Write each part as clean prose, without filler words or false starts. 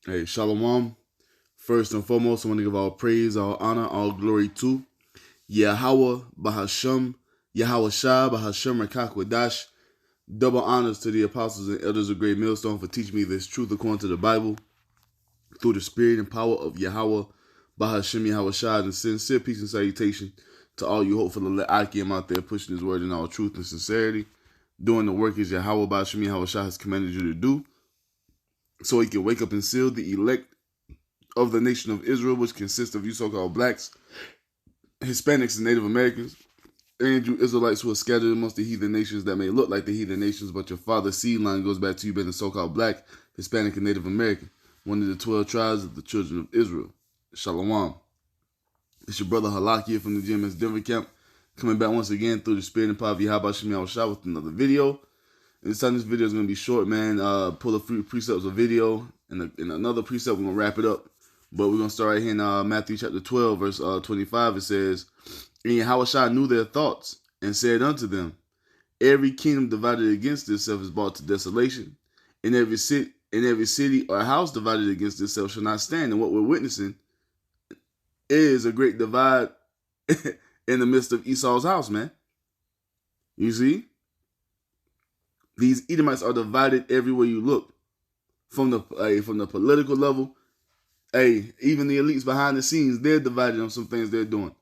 Hey, Shalom. First and foremost, I want to give all praise, all honor, all glory to YAHAWAH, bahasham, YAHAWASHI, bahasham, qadash. Double honors to the apostles and elders of Great Millstone for teaching me this truth according to the Bible through the spirit and power of Yahawah, bahasham, YAHAWASHI, and sincere peace and salutation to all you hopeful Akim out there pushing his word in all truth and sincerity, doing the work as Yahawah, bahasham, YAHAWASHI has commanded you to do, so he can wake up and seal the elect of the nation of Israel, which consists of you so-called blacks, Hispanics, and Native Americans, and you Israelites who are scattered amongst the heathen nations that may look like the heathen nations, but your father's seed line goes back to you being a so-called black, Hispanic, and Native American, one of the 12 tribes of the children of Israel. Shalom. It's your brother Halak from the GMS Denver camp, coming back once again through the spirit and power of YAHAWASHI with another video. And this time this video is going to be short, man. Pull a few precepts of video, and in another precept we're going to wrap it up. But we're going to start right here in Matthew chapter 12, verse 25. It says, And Yahawashi knew their thoughts, and said unto them, Every kingdom divided against itself is brought to desolation, and every city or house divided against itself shall not stand. And what we're witnessing is a great divide in the midst of Esau's house, man. You see? These Edomites are divided everywhere you look. From the political level, even the elites behind the scenes, they're divided on some things they're doing.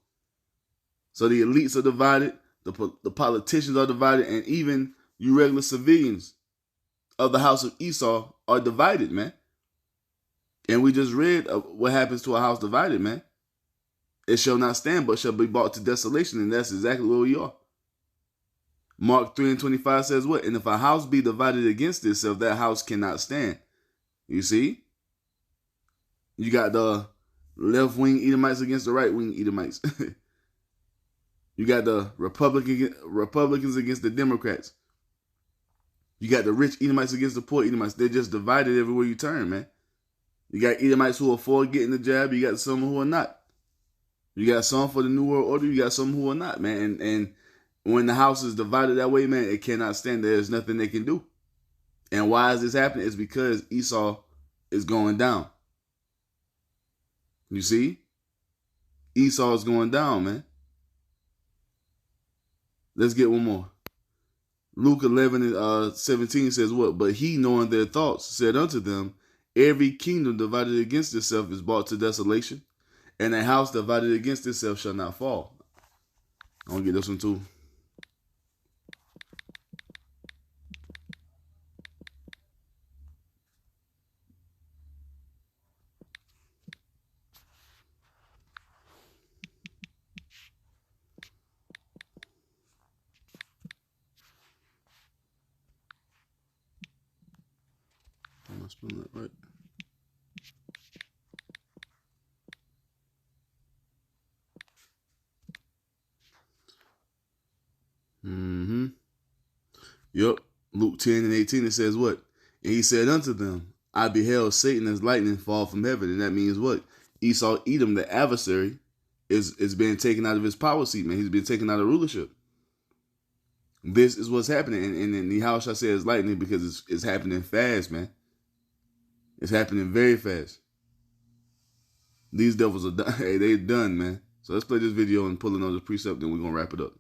So the elites are divided, the politicians are divided, and even you regular civilians of the house of Esau are divided, man. And we just read what happens to a house divided, man. It shall not stand, but shall be brought to desolation, and that's exactly where we are. Mark 3:25 says what? And if a house be divided against itself, that house cannot stand. You see? You got the left-wing Edomites against the right-wing Edomites. You got the Republicans against the Democrats. You got the rich Edomites against the poor Edomites. They're just divided everywhere you turn, man. You got Edomites who are for getting the jab. You got some who are not. You got some for the New World Order. You got some who are not, man. And when the house is divided that way, man, it cannot stand. There's nothing they can do. And why is this happening? It's because Esau is going down. You see? Esau is going down, man. Let's get one more. Luke 11:17 says what? But he, knowing their thoughts, said unto them, Every kingdom divided against itself is brought to desolation, and a house divided against itself shall not fall. I'm going to get this one too. Am I spelling that right? Yep. Luke 10:18, it says what? And he said unto them, I beheld Satan as lightning fall from heaven. And that means what? Esau, Edom, the adversary, is being taken out of his power seat, man. He's been taken out of rulership. This is what's happening. And the house I say is lightning because it's happening fast, man. It's happening very fast. These devils are done. Hey, they're done, man. So let's play this video and pull another precept, then we're going to wrap it up.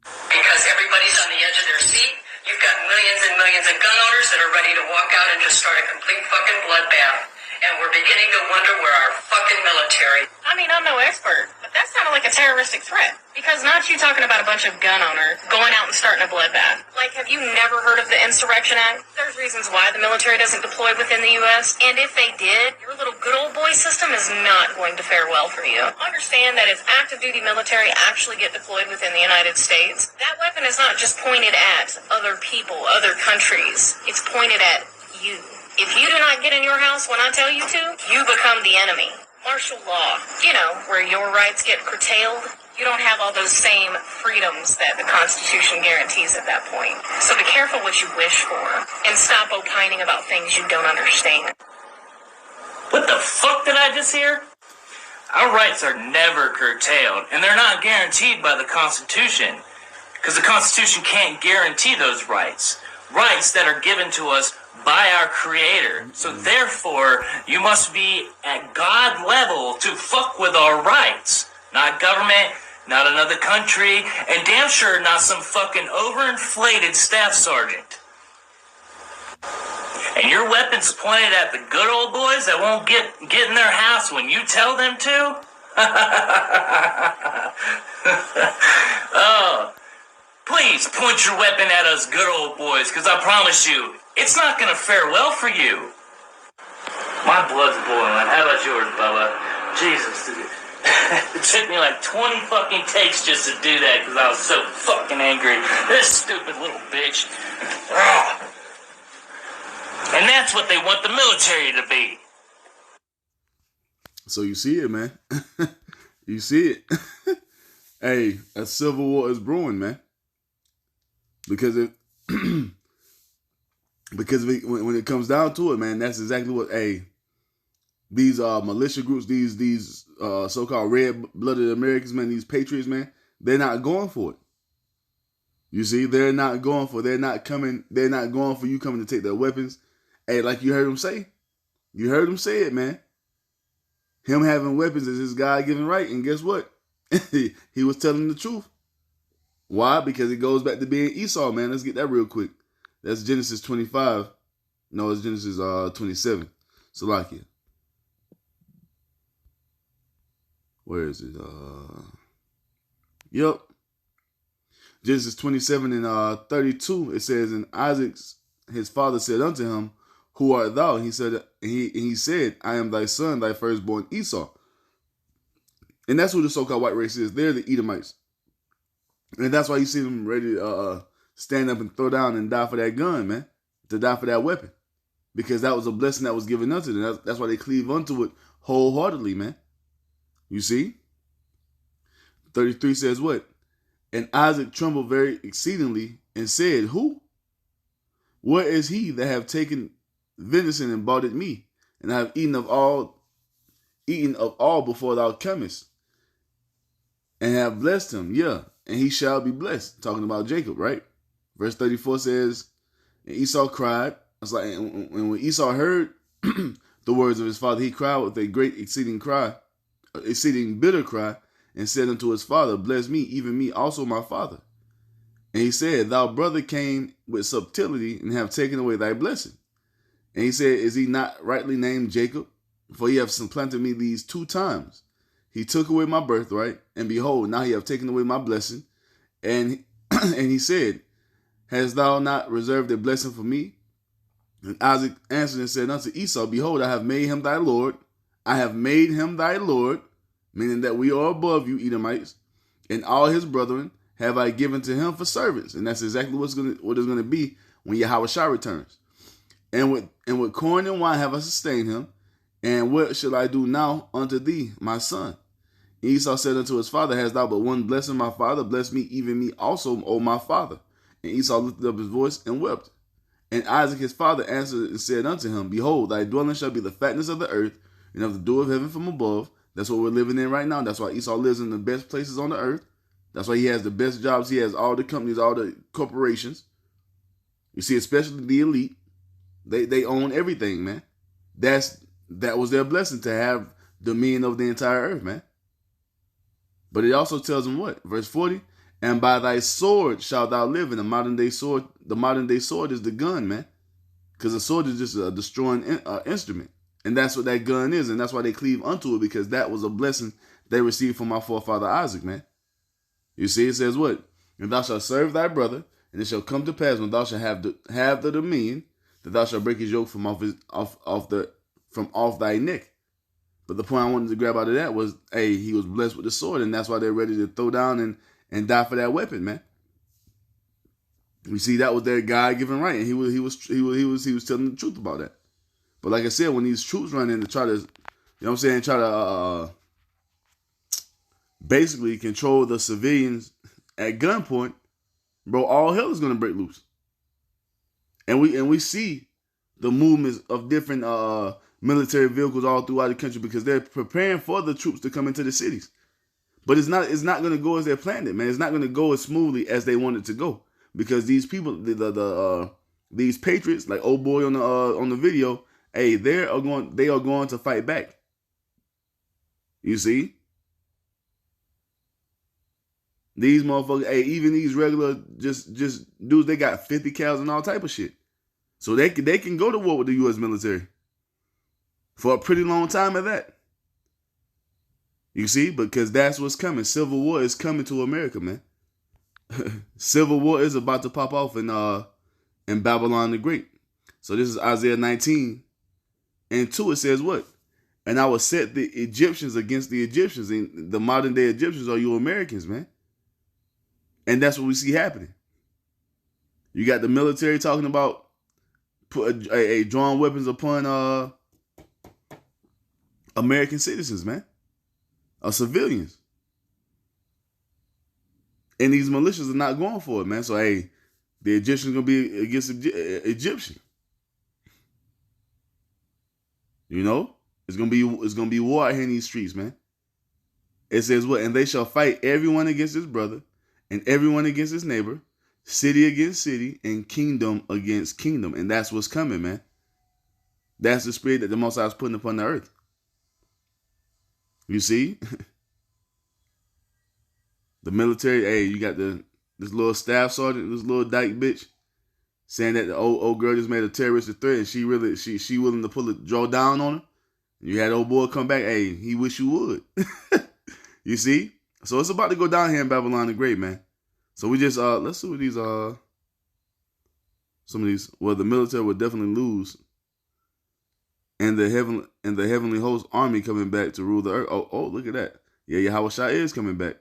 Because everybody's on the edge of their seat. You've got millions and millions of gun owners that are ready to walk out and just start a complete fucking bloodbath. And we're beginning to wonder where our fucking military... I mean, I'm no expert, but that sounded like a terroristic threat. Because not you talking about a bunch of gun owners going out and starting a bloodbath. Like, have you never heard of the Insurrection Act? There's reasons why the military doesn't deploy within the U.S. And if they did, your little good old boy system is not going to fare well for you. Understand that if active duty military actually get deployed within the United States, that weapon is not just pointed at other people, other countries. It's pointed at you. If you do not get in your house when I tell you to, you become the enemy. Martial law, you know, where your rights get curtailed. You don't have all those same freedoms that the Constitution guarantees at that point. So be careful what you wish for, and stop opining about things you don't understand. What the fuck did I just hear? Our rights are never curtailed, and they're not guaranteed by the Constitution, because the Constitution can't guarantee those rights. Rights that are given to us by our Creator. So therefore, you must be at God level to fuck with our rights. Not government, not another country, and damn sure not some fucking overinflated staff sergeant. And your weapon's pointed at the good old boys that won't get in their house when you tell them to? Oh, please point your weapon at us good old boys, because I promise you, it's not going to fare well for you. My blood's boiling. How about yours, Bubba? Jesus, dude. It took me like 20 fucking takes just to do that because I was so fucking angry. This stupid little bitch. Ugh. And that's what they want the military to be. So you see it, man. You see it. Hey, a civil war is brewing, man. Because when it comes down to it, man, that's exactly what these militia groups, these so-called red-blooded Americans, man, these patriots, man, they're not going for it. You see, they're not going for you coming to take their weapons. Hey, like you heard him say. You heard him say it, man. Him having weapons is his God-given right. And guess what? He was telling the truth. Why? Because it goes back to being Esau, man. Let's get that real quick. That's Genesis 25. No, it's Genesis 27. Salakia. Where is it? Yep. Genesis 27 and 32. It says, and Isaac's his father said unto him, who art thou? And he said, I am thy son, thy firstborn Esau. And that's who the so-called white race is. They're the Edomites. And that's why you see them ready to stand up and throw down and die for that gun, man. To die for that weapon. Because that was a blessing that was given unto them. That's why they cleave unto it wholeheartedly, man. You see? 33 says what? And Isaac trembled very exceedingly and said, who? Where is he that have taken venison and bought it me? And I have eaten of all before thou comest. And have blessed him, yeah, and he shall be blessed. Talking about Jacob, right? Verse 34 says, and Esau cried. It's like, and when Esau heard the words of his father, he cried with a great exceeding bitter cry, and said unto his father, bless me, even me also my father. And he said, thou brother came with subtlety and have taken away thy blessing. And he said, is he not rightly named Jacob? For he have supplanted me these 2 times. He took away my birthright, and behold, now he have taken away my blessing. And he said, hast thou not reserved a blessing for me? And Isaac answered and said unto Esau, behold, I have made him thy Lord. I have made him thy Lord, meaning that we are above you, Edomites, and all his brethren have I given to him for servants. And that's exactly what it's going to be when YAHAWASHI returns. And with corn and wine have I sustained him. And what shall I do now unto thee, my son? Esau said unto his father, hast thou but one blessing, my father? Bless me, even me also, O my father. And Esau lifted up his voice and wept. And Isaac his father answered and said unto him, behold, thy dwelling shall be the fatness of the earth, and of the dew of heaven from above. That's what we're living in right now. That's why Esau lives in the best places on the earth. That's why he has the best jobs. He has all the companies, all the corporations. You see, especially the elite. They own everything, man. That was their blessing, to have dominion over the entire earth, man. But it also tells them what? Verse 40, and by thy sword shalt thou live. And the modern day sword is the gun, man. Because the sword is just a destroying instrument. And that's what that gun is. And that's why they cleave unto it, because that was a blessing they received from our forefather Isaac, man. You see, it says what? And thou shalt serve thy brother, and it shall come to pass when thou shalt have the dominion, that thou shalt break his yoke from off thy neck. But the point I wanted to grab out of that was, hey, he was blessed with the sword, and that's why they're ready to throw down and die for that weapon, man. We see that was their God-given right, and he was telling the truth about that. But like I said, when these troops run in to try to, you know what I'm saying, try to basically control the civilians at gunpoint, bro, all hell is gonna break loose. And we see the movements of different military vehicles all throughout the country, because they're preparing for the troops to come into the cities. But it's not going to go as they planned it, man. It's not going to go as smoothly as they want it to go, because these people, the these patriots, like old boy on the video, hey, they are going to fight back. You see? These motherfuckers, hey, even these regular just dudes, they got 50 cals and all type of shit. So they can go to war with the U.S. military for a pretty long time at that. You see? Because that's what's coming. Civil war is coming to America, man. Civil war is about to pop off in Babylon the Great. So this is Isaiah 19. And 2, it says what? And I will set the Egyptians against the Egyptians. And the modern day Egyptians are you Americans, man. And that's what we see happening. You got the military talking about drawing weapons upon American citizens, man. Civilians. And these militias are not going for it, man. So, hey, the Egyptians going to be against Egyptian. You know? It's gonna be war out here in these streets, man. It says what? And they shall fight everyone against his brother, and everyone against his neighbor, city against city, and kingdom against kingdom. And that's what's coming, man. That's the spirit that the Most High is putting upon the earth. You see? The military, hey, you got this little staff sergeant, this little dyke bitch, saying that the old girl just made a terroristic threat, and she willing to draw down on her. You had old boy come back, hey, he wish you would. You see? So it's about to go down here in Babylon the Great, man. So we just let's see what these some of these, well, the military will definitely lose. And the heavenly host army coming back to rule the earth. Oh, look at that. Yeah, YAHAWASHI is coming back.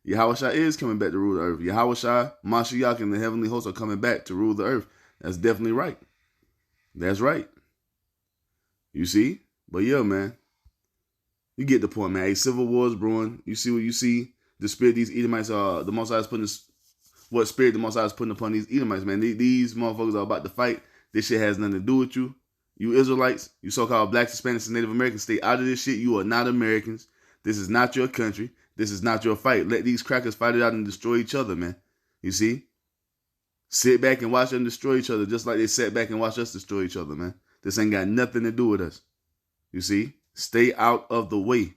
YAHAWASHI is coming back to rule the earth. YAHAWASHI, Mashiach, and the heavenly hosts are coming back to rule the earth. That's definitely right. That's right. You see? But yeah, man. You get the point, man. Hey, civil wars brewing. You see what you see? The spirit these Edomites are, the Most High is putting what spirit the Most High is putting upon these Edomites, man. These motherfuckers are about to fight. This shit has nothing to do with you. You Israelites, you so-called blacks, Hispanics, and Native Americans, stay out of this shit. You are not Americans. This is not your country. This is not your fight. Let these crackers fight it out and destroy each other, man. You see? Sit back and watch them destroy each other just like they sat back and watched us destroy each other, man. This ain't got nothing to do with us. You see? Stay out of the way.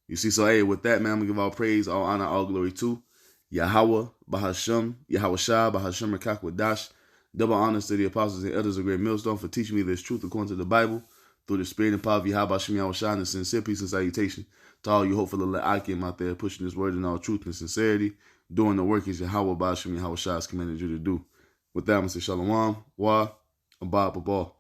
You see? So, hey, with that, man, I'm going to give all praise, all honor, all glory to YAHAWAH, bahasham, YAHAWASHI, bahasham, qadash. Double honors to the apostles and elders of Great Millstone for teaching me this truth according to the Bible through the spirit and power of YAHAWASHI, and a sincere peace and salutation to all you hopeful Akim out there pushing this word in all truth and sincerity, doing the work as YAHAWAH, bahasham, YAHAWASHI has commanded you to do. With that, I'm going to say shalom, wa, abad, babal.